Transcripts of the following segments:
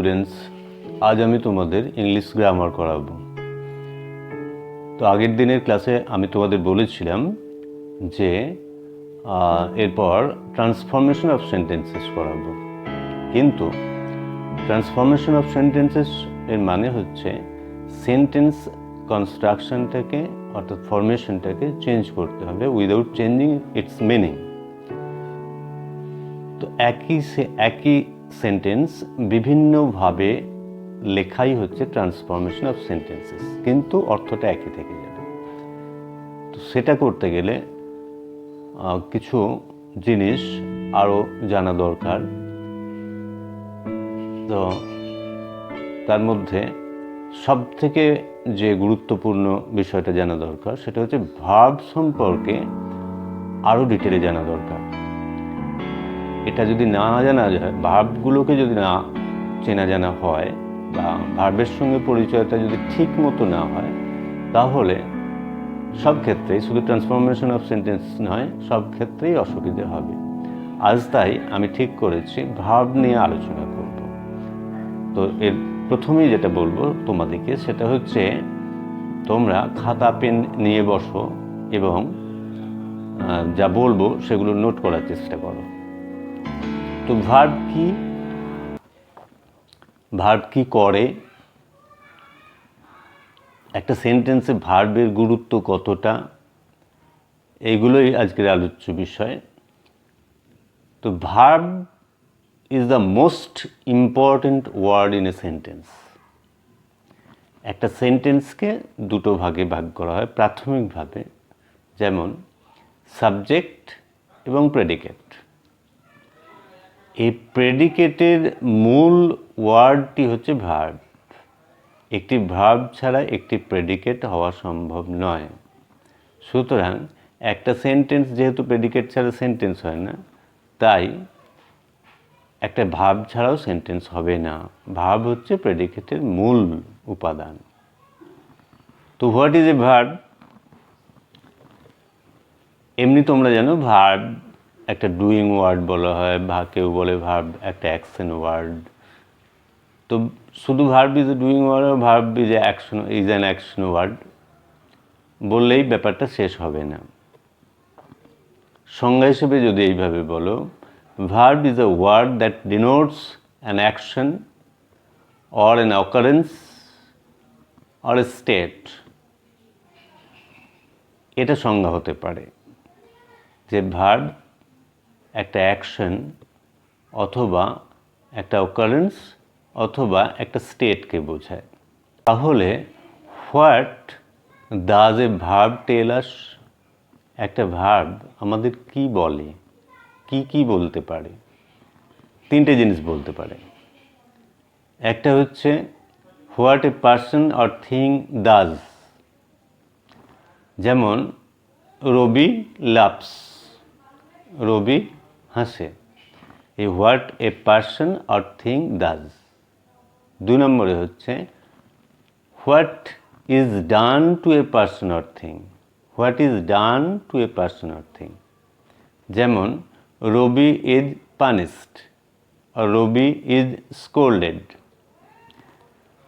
Students, আজ আমি তোমাদের ইংলিশ গ্রামার করাবো। তো আগের দিনের ক্লাসে আমি তোমাদের বলেছিলাম যে এরপর ট্রান্সফরমেশন অফ সেন্টেন্সেস করাবো, কিন্তু ট্রান্সফরমেশন অফ সেন্টেন্সেস এর মানে হচ্ছে সেন্টেন্স কনস্ট্রাকশনটাকে অর্থাৎ ফরমেশনটাকে চেঞ্জ করতে হবে উইদাউট চেঞ্জিং ইটস মিনিং। তো একই সেন্টেন্স বিভিন্নভাবে লেখাই হচ্ছে ট্রান্সফরমেশন অফ সেন্টেন্সেস, কিন্তু অর্থটা একই থেকে যাবে। তো সেটা করতে গেলে কিছু জিনিস আরও জানা দরকার। তো তার মধ্যে সবথেকে যে গুরুত্বপূর্ণ বিষয়টা জানা দরকার সেটা হচ্ছে ভার্ব সম্পর্কে আরও ডিটেলে জানা দরকার। এটা যদি না জানা যায়, ভার্বগুলোকে যদি না চেনা জানা হয় বা ভার্বের সঙ্গে পরিচয়টা যদি ঠিক মতো না হয়, তাহলে সব ক্ষেত্রেই, শুধু ট্রান্সফরমেশন অফ সেন্টেন্স নয়, সব ক্ষেত্রেই অসুবিধে হবে। আজ তাই আমি ঠিক করেছি ভার্ব নিয়ে আলোচনা করব। তো এর প্রথমেই যেটা বলবো তোমাদেরকে সেটা হচ্ছে তোমরা খাতা পেন নিয়ে বসো এবং যা বলবো সেগুলো নোট করার চেষ্টা করো। তো ভার্ব কি করে, একটা সেন্টেন্সে ভার্বের গুরুত্ব কতটা, এইগুলোই আজকের আলোচ্য বিষয়। তো verb is the most important word in a sentence. একটা সেন্টেন্সকে দুটো ভাগে ভাগ করা হয় প্রাথমিকভাবে, যেমন সাবজেক্ট এবং প্রেডিকেট। এই প্রেডিকেটের মূল ওয়ার্ডটি হচ্ছে ভার্ব। একটি ভার্ব ছাড়া একটি প্রেডিকেট হওয়া সম্ভব নয়। সুতরাং একটা সেন্টেন্স যেহেতু প্রেডিকেট ছাড়া সেন্টেন্স হয় না, তাই একটা ভার্ব ছাড়াও সেন্টেন্স হবে না। ভার্ব হচ্ছে প্রেডিকেটের মূল উপাদান। তো হোয়াট ইজ এ ভার্ব? এমনি তোমরা জানো ভার্ব একটা ডুইং ওয়ার্ড বলা হয়, বা কেউ বলে ভার্ব একটা অ্যাকশন ওয়ার্ড। তো শুধু verb is a doing word, verb is an action word বললেই ব্যাপারটা শেষ হবে না। সংজ্ঞা হিসেবে যদি এইভাবে বলো, verb is a word that denotes an action or an occurrence or a state. এটা সংজ্ঞা হতে পারে যে ভার্ব একটা অ্যাকশন অথবা একটা অকারেন্স অথবা একটা স্টেটকে বোঝায়। তাহলে হোয়াট ডাজ এ ভার্ব টেল আস? একটা ভার্ব আমাদের কি বলে, কি বলতে পারে? তিনটে জিনিস বলতে পারে। একটা হচ্ছে what a person or thing does, যেমন রবি লাভস, রবি হাসে। এই what a person or thing does. 2 নম্বরে হচ্ছে what is done to a person or thing, what is done to a person or thing, যেমন রবি ইজ পানিশড আর Rabi is scolded.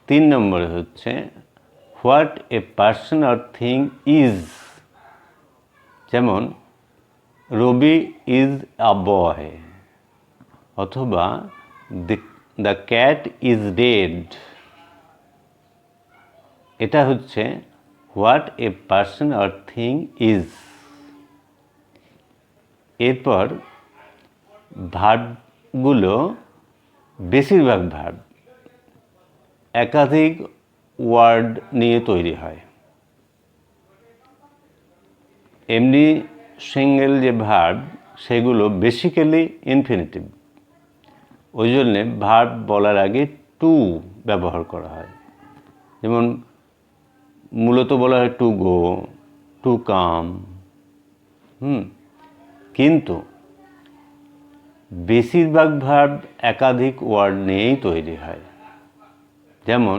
3 নম্বরে হচ্ছে what a person or thing is, যেমন Rabi is a বয় অথবা the cat is dead. এটা হচ্ছে what a person or thing is. এরপর ভার্বগুলো, বেশিরভাগ ভার্ব একাধিক ওয়ার্ড নিয়ে তৈরি হয়। এমনি সিঙ্গেল যে ভার্ব সেগুলো বেসিক্যালি ইনফিনিটিভ, ওই জন্যে ভার্ব বলার আগে টু ব্যবহার করা হয়। যেমন মূলত বলা হয় টু গো, টু কাম। কিন্তু বেশিরভাগ ভার্ব একাধিক ওয়ার্ড নিয়েই তৈরি হয়। যেমন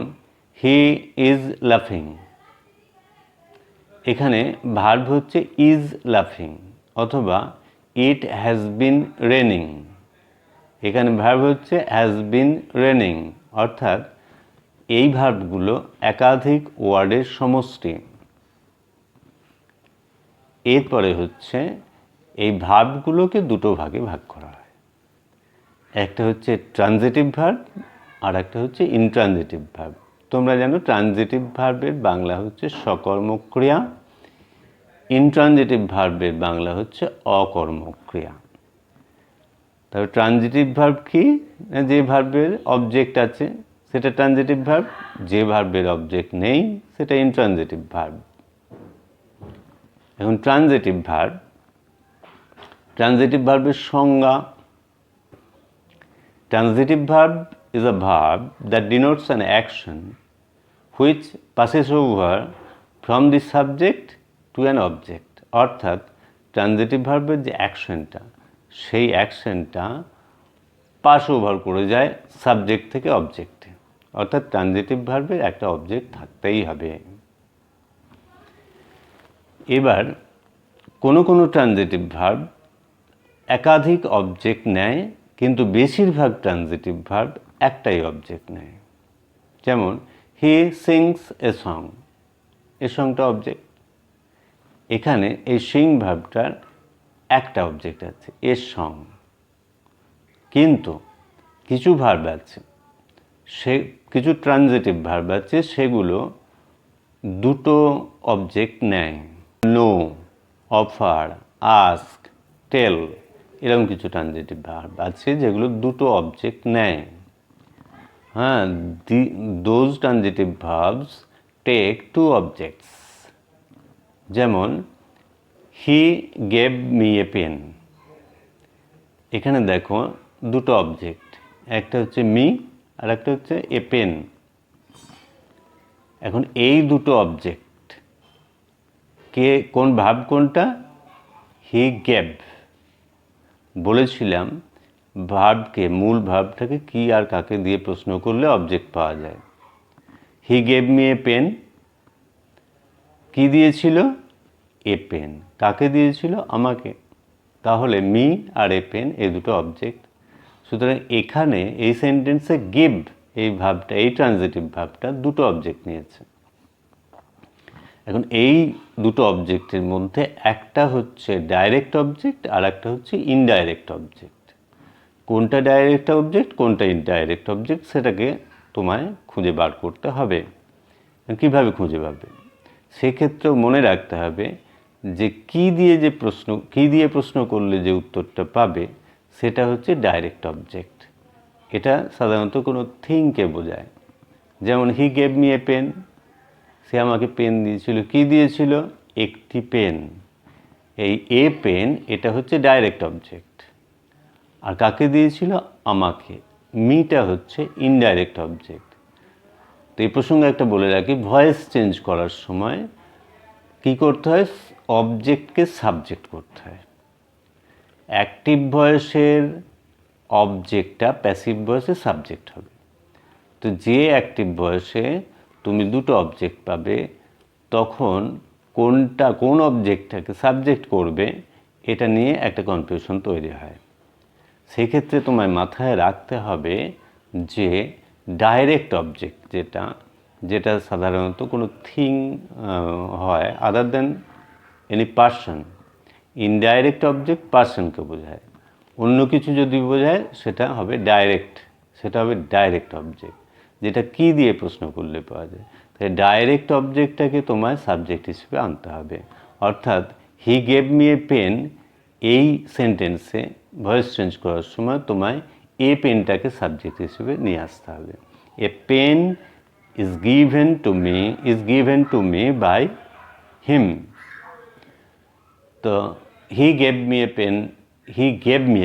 হি ইজ লাফিং, এখানে ভার্ব হচ্ছে ইজ লাফিং, অথবা ইট হ্যাজ বিন রেনিং, এখানে ভার্ব হচ্ছে হ্যাজ বিন রেনিং অর্থাৎ এই ভার্বগুলো একাধিক ওয়ার্ডের সমষ্টি। এরপরে হচ্ছে এই ভার্বগুলোকে দুটো ভাগে ভাগ করা হয়, একটা হচ্ছে ট্রানজিটিভ ভার্ব আর একটা হচ্ছে ইনট্রানজিটিভ ভার্ব। তোমরা জানো ট্রানজিটিভ ভার্বের বাংলা হচ্ছে সকর্মক ক্রিয়া, ইনট্রানজিটিভ ভার্বের বাংলা হচ্ছে অকর্মক ক্রিয়া। তবে ট্রানজিটিভ ভার্ব কি? যে ভার্বের অবজেক্ট আছে সেটা ট্রানজিটিভ ভার্ব, যে ভার্বের অবজেক্ট নেই সেটা ইনট্রানজিটিভ ভার্ব। এখন ট্রানজিটিভ ভার্বের সংজ্ঞা: transitive verb is a verb that denotes an action which passes over from the subject to an object। অর্থাৎ ট্রানজিটিভ ভার্বের যে অ্যাকশনটা, সেই অ্যাকশনটা পাস ওভার করে যায় সাবজেক্ট থেকে অবজেক্টে। অর্থাৎ ট্রানজিটিভ ভার্বের একটা অবজেক্ট থাকতেই হবে। এবার কোনো কোনো ট্রানজিটিভ ভার্ব একাধিক অবজেক্ট নেয়, কিন্তু বেশিরভাগ ট্রানজিটিভ ভার্ব একটাই অবজেক্ট নেয়। যেমন হি সিংস এ সং, এ সংটা অবজেক্ট। এখানে এই সিং ভার্বটার একটা অবজেক্ট আছে, এ সং। কিন্তু কিছু ভার্ব আছে, কিছু ট্রানজিটিভ ভার্ব আছে সেগুলো দুটো অবজেক্ট নেয়। নো, অফার, আস্ক, টেল, এরকম কিছু ট্রানজিটিভ ভার্ব আছে যেগুলো দুটো অবজেক্ট নেয়। হ্যাঁ, those transitive verbs take two objects. যেমন he gave me a pen, এখানে দেখো দুটো অবজেক্ট, একটা হচ্ছে মি আর একটা হচ্ছে এ পেন। এখন এই দুটো অবজেক্ট কে, কোন ভার্ব কোনটা? He gave. বলেছিলাম ভার্বকে, মূল ভার্বটাকে কি আর কাকে দিয়ে প্রশ্ন করলে অবজেক্ট পাওয়া যায়। He gave me a pen, কি দিয়েছিল? A pen. কাকে দিয়েছিল? আমাকে। তাহলে মি আর এ পেন এই দুটো অবজেক্ট। সুতরাং এখানে এই সেন্টেন্সে গিভ এই ভার্বটা, এই ট্রানজিটিভ ভার্বটা দুটো অবজেক্ট নিয়েছে। এখন এই দুটো অবজেক্টের মধ্যে একটা হচ্ছে ডাইরেক্ট অবজেক্ট আর একটা হচ্ছে ইনডাইরেক্ট অবজেক্ট। কোনটা ডাইরেক্ট অবজেক্ট, কোনটা ইনডাইরেক্ট অবজেক্ট, সেটাকে তোমায় খুঁজে বার করতে হবে। কীভাবে খুঁজে পাবে? সেক্ষেত্রেও মনে রাখতে হবে যে কী দিয়ে প্রশ্ন করলে যে উত্তরটা পাবে সেটা হচ্ছে ডাইরেক্ট অবজেক্ট। এটা সাধারণত কোনো থিংকে বোঝায়। যেমন he gave me a pen, সে আমাকে পেন দিয়েছিল। কি দিয়েছিল? একটি পেন। এই এ পেন এটা হচ্ছে ডাইরেক্ট অবজেক্ট। আর কাকে দিয়েছিল? আমাকে। মিটা হচ্ছে ইনডাইরেক্ট অবজেক্ট। তো এই প্রসঙ্গে একটা বলে রাখি, ভয়েস চেঞ্জ করার সময় কি করতে হয়? অবজেক্টকে সাবজেক্ট করতে হয়। অ্যাক্টিভ ভয়েসের অবজেক্টটা প্যাসিভ ভয়েসে সাবজেক্ট হবে। তো যে অ্যাক্টিভ ভয়েসে তুমি দুটো অবজেক্ট পাবে, তখন কোন অবজেক্টটাকে সাবজেক্ট করবে এটা নিয়ে একটা কনফিউশন তৈরি হয়। সেক্ষেত্রে তোমায় মাথায় রাখতে হবে যে ডাইরেক্ট অবজেক্ট যেটা সাধারণত কোনো থিং হয় other than any person. Indirect object পার্সনকে বোঝায়। অন্য কিছু যদি বোঝায় সেটা হবে ডাইরেক্ট অবজেক্ট, যেটা কি দিয়ে প্রশ্ন করলে পাওয়া যায়। তাই ডাইরেক্ট অবজেক্টটাকে তোমায় সাবজেক্ট হিসেবে আনতে হবে। অর্থাৎ he gave me a pen, এই সেন্টেন্সে ভয়েস চেঞ্জ করার সময় তোমায় এ পেনটাকে সাবজেক্ট হিসেবে নিয়ে আসতে হবে। A pen is given to me by him। তো he gave me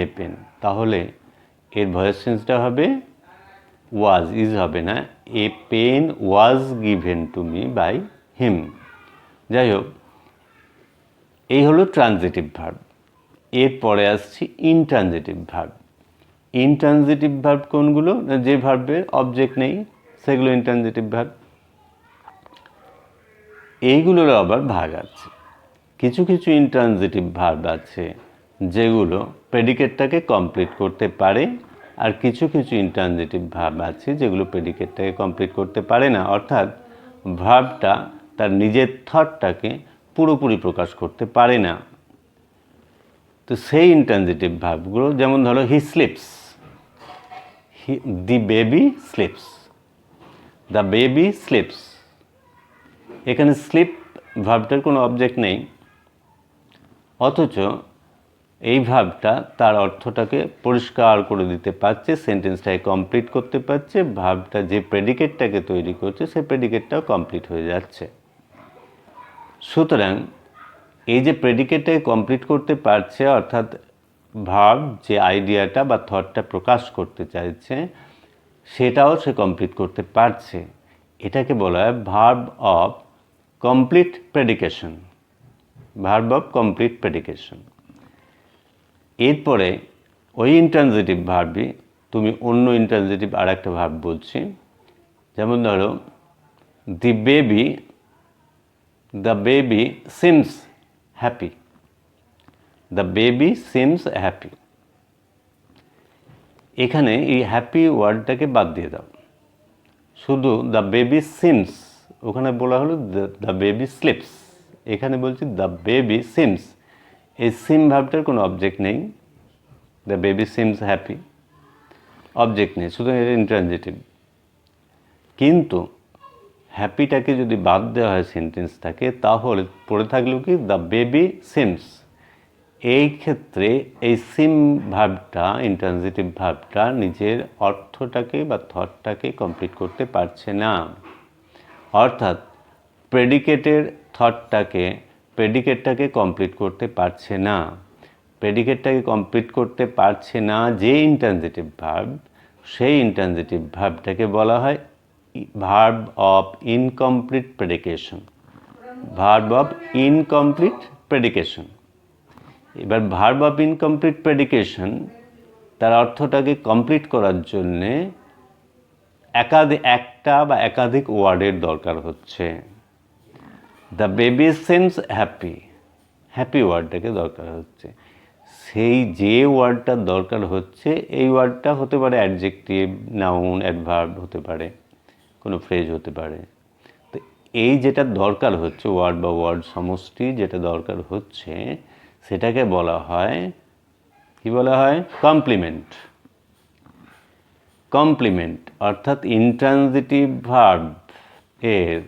a pen, তাহলে এর ভয়েস চেঞ্জটা হবে was, is হবে না, a pen was given to me by him। যাই হোক, এই হলো ট্রানজিটিভ ভার্ব। এরপরে আসছি ইনট্রানজিটিভ ভার্ব। ইনট্রানজিটিভ ভার্ব কোনগুলো? যে ভার্বের অবজেক্ট নেই সেগুলো ইনট্রানজিটিভ ভার্ব। এইগুলোর আবার ভাগ আছে। কিছু কিছু ইনট্রানজিটিভ ভার্ব আছে যেগুলো প্রেডিকেটটাকে কমপ্লিট করতে পারে আর কিছু কিছু ইন্ট্রানজিটিভ ভার্ব আছে যেগুলো প্রেডিকেটটাকে কমপ্লিট করতে পারে না, অর্থাৎ ভার্বটা তার নিজের থটটাকে পুরোপুরি প্রকাশ করতে পারে না। তো সেই ইন্ট্রানজিটিভ ভার্বগুলো যেমন ধরো he sleeps, the baby sleeps, the baby sleeps. এখানে স্লিপ ভার্বটার কোনো অবজেক্ট নেই, অথচ এই ভার্বটা তার অর্থটাকে পরিষ্কার করে দিতে পারছে, সেন্টেন্সটাকে কমপ্লিট করতে পারছে, ভার্বটা যে প্রেডিকেটটাকে তৈরি করছে সেই প্রেডিকেটটাও কমপ্লিট হয়ে যাচ্ছে। সুতরাং এই যে প্রেডিকেটটাকে কমপ্লিট করতে পারছে, অর্থাৎ ভার্ব যে আইডিয়াটা বা থটটা প্রকাশ করতে চাইছে সেটাও সে কমপ্লিট করতে পারছে, এটাকে বলা হয় verb of complete predication, verb of complete predication. এরপরে ওই ইন্ট্রানজিটিভ ভার্বই তুমি অন্য ইন্ট্রানজিটিভ আর একটা ভার্ব বলছি, যেমন ধরো the baby seems happy, the baby seems happy. এখানে এই হ্যাপি ওয়ার্ডটাকে বাদ দিয়ে দাও, শুধু দ্য বেবি সিমস, ওখানে বলা হলো দ্য বেবি স্লিপস, এখানে বলছি দ্য বেবি সিমস। এই সিম ভার্বটার কোনো অবজেক্ট নেই, the baby seems happy, object নেই, শুধু এটা ইন্ট্রানজিটিভ। কিন্তু হ্যাপিটাকে যদি বাদ দেওয়া হয় সেন্টেন্সটাকে, তাহলে পড়ে থাকলেও কি দ্য বেবি সিমস। এই ক্ষেত্রে এই সিম ভার্বটা, ইন্ট্রানজিটিভ ভার্বটা নিজের অর্থটাকে বা থটটাকে কমপ্লিট করতে পারছে না, অর্থাৎ প্রেডিকেটটাকে কমপ্লিট করতে পারছে না। প্রেডিকেটটাকে কমপ্লিট করতে পারছে না যে ইন্ট্রানজিটিভ ভার্ব, সেই ইন্ট্রানজিটিভ ভার্বটাকে বলা হয় verb of incomplete predication, verb of incomplete predication. এবার ভার্ব অফ ইনকমপ্লিট প্রেডিকেশন তার অর্থটাকে কমপ্লিট করার জন্যে একটা বা একাধিক ওয়ার্ডের দরকার হচ্ছে। The baby seems happy, happy ওয়ার্ডটাকে দরকার হচ্ছে। সেই যে ওয়ার্ডটার দরকার হচ্ছে, এই ওয়ার্ডটা হতে পারে অ্যাডজেক্টিভ, নাউন, অ্যাডভার্ব হতে পারে, কোনো ফ্রেজ হতে পারে। তো এই যেটা দরকার হচ্ছে, ওয়ার্ড বা ওয়ার্ড সমষ্টি যেটা দরকার হচ্ছে, সেটাকে বলা হয়, কি বলা হয়? কমপ্লিমেন্ট। কমপ্লিমেন্ট অর্থাৎ ইন্ট্রানজিটিভ ভার্ব এর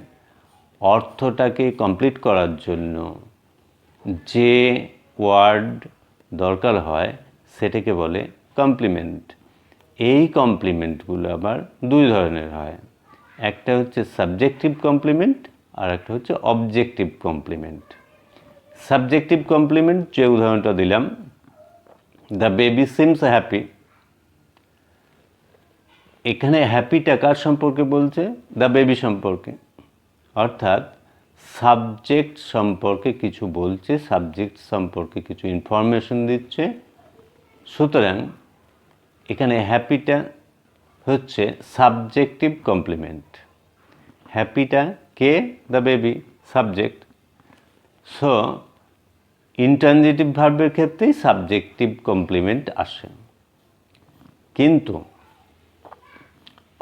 অর্থটাকে কমপ্লিট করার জন্য যে ওয়ার্ড দরকার হয় সেটাকে বলে কমপ্লিমেন্ট। এই কমপ্লিমেন্টগুলো আবার দুই ধরনের হয়, একটা হচ্ছে সাবজেক্টিভ কমপ্লিমেন্ট আর একটা হচ্ছে অবজেক্টিভ কমপ্লিমেন্ট। সাবজেক্টিভ কমপ্লিমেন্ট যে উদাহরণটা দিলাম, দ্য বেবি সিমস হ্যাপি, এখানে হ্যাপিটা কার সম্পর্কে বলছে? দ্য বেবি সম্পর্কে, অর্থাৎ সাবজেক্ট সম্পর্কে কিছু বলছে, সাবজেক্ট সম্পর্কে কিছু ইনফরমেশন দিচ্ছে। সুতরাং এখানে হ্যাপিটা হচ্ছে সাবজেক্টিভ কমপ্লিমেন্ট। হ্যাপিটা কে? The baby, subject. So intransitive ভার্বের ক্ষেত্রেই সাবজেক্টিভ কমপ্লিমেন্ট আসে, কিন্তু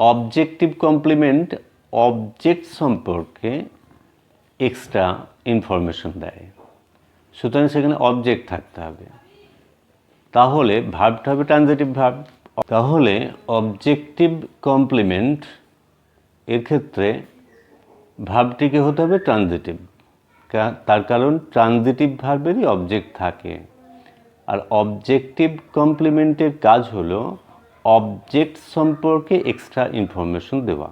অবজেক্টিভ কমপ্লিমেন্ট অবজেক্ট সম্পর্কে এক্সট্রা ইনফরমেশন দেয়। সুতরাং সেখানে অবজেক্ট থাকতে হবে, তাহলে ভার্বটা হবে ট্রানজিটিভ ভার্ব। তাহলে অবজেক্টিভ কমপ্লিমেন্ট এর ক্ষেত্রে ভার্বটিকে হতে হবে ট্রানজিটিভ, তার কারণ ট্রানজিটিভ ভার্বেরই অবজেক্ট থাকে, আর অবজেক্টিভ কমপ্লিমেন্টের কাজ হলো অবজেক্ট সম্পর্কে এক্সট্রা ইনফরমেশন দেওয়া।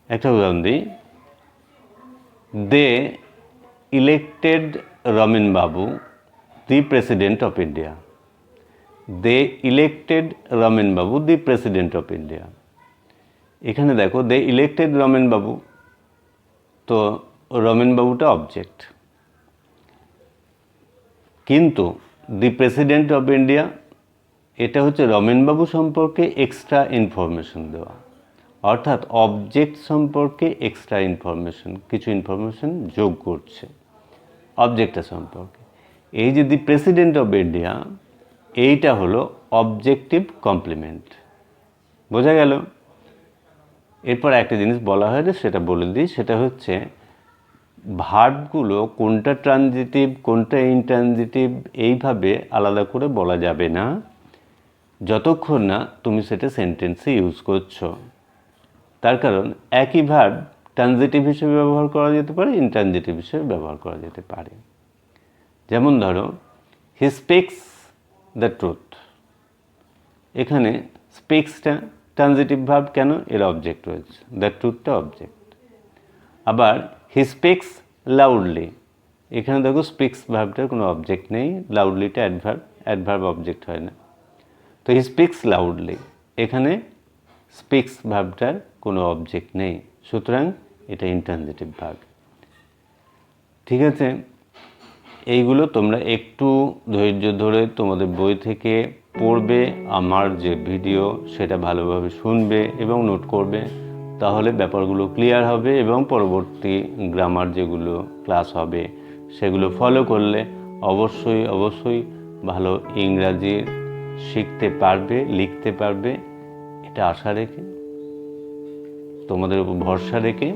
একটা উদাহরণ দিই, দে elected Ramen babu the president of India. They elected Ramen babu the president of India. এখানে দেখো দে ইলেক্টেড রমেন বাবু, তো রমেন বাবুটা অবজেক্ট, কিন্তু দি প্রেসিডেন্ট অফ ইন্ডিয়া এটা হচ্ছে রমেনবাবু সম্পর্কে এক্সট্রা ইনফরমেশন দেওয়া, অর্থাৎ অবজেক্ট সম্পর্কে এক্সট্রা ইনফরমেশন, কিছু ইনফরমেশন যোগ করছে অবজেক্টটা সম্পর্কে। এই যে দি প্রেসিডেন্ট অফ ইন্ডিয়া, এইটা হলো অবজেক্টিভ কমপ্লিমেন্ট। বোঝা গেল? এরপর একটা জিনিস বলা হয়নি, সেটা বলে দিই। সেটা হচ্ছে ভার্বগুলো কোনটা ট্রানজিটিভ কোনটা ইনট্রানজিটিভ এইভাবে আলাদা করে বলা যাবে না যতক্ষণ না তুমি সেটা সেন্টেন্সে ইউজ করছো। তার কারণ একই ভার্ব ট্রানজিটিভ হিসেবে ব্যবহার করা যেতে পারে, ইনট্রানজিটিভ হিসেবে ব্যবহার করা যেতে পারে। যেমন ধরো, হি স্পিক্স দ্য ট্রুথ। এখানে স্পিক্সটা ট্রানজিটিভ ভার্ব, কেন? এর অবজেক্ট রয়েছে, দ্য ট্রুথটা অবজেক্ট। আবার হি স্পিক্স লাউডলি, এখানে দেখো স্পিক্স ভার্বটার কোনো অবজেক্ট নেই, লাউডলিটা অ্যাডভার্ব, অ্যাডভার্ব অবজেক্ট হয় না। তো হি স্পিক্স লাউডলি, এখানে স্পিক্স ভার্বটার কোনো অবজেক্ট নেই, সুতরাং এটা ইনট্রানজিটিভ ভার্ব। ঠিক আছে? এইগুলো তোমরা একটু ধৈর্য ধরে তোমাদের বই থেকে পড়বে, আমার যে ভিডিও সেটা ভালোভাবে শুনবে এবং নোট করবে, তাহলে ব্যাপারগুলো ক্লিয়ার হবে এবং পরবর্তী গ্রামার যেগুলো ক্লাস হবে সেগুলো ফলো করলে অবশ্যই অবশ্যই ভালো ইংরাজি শিখতে পারবে, লিখতে পারবে। এটা আশা রেখে, তোমাদের উপর ভরসা রেখে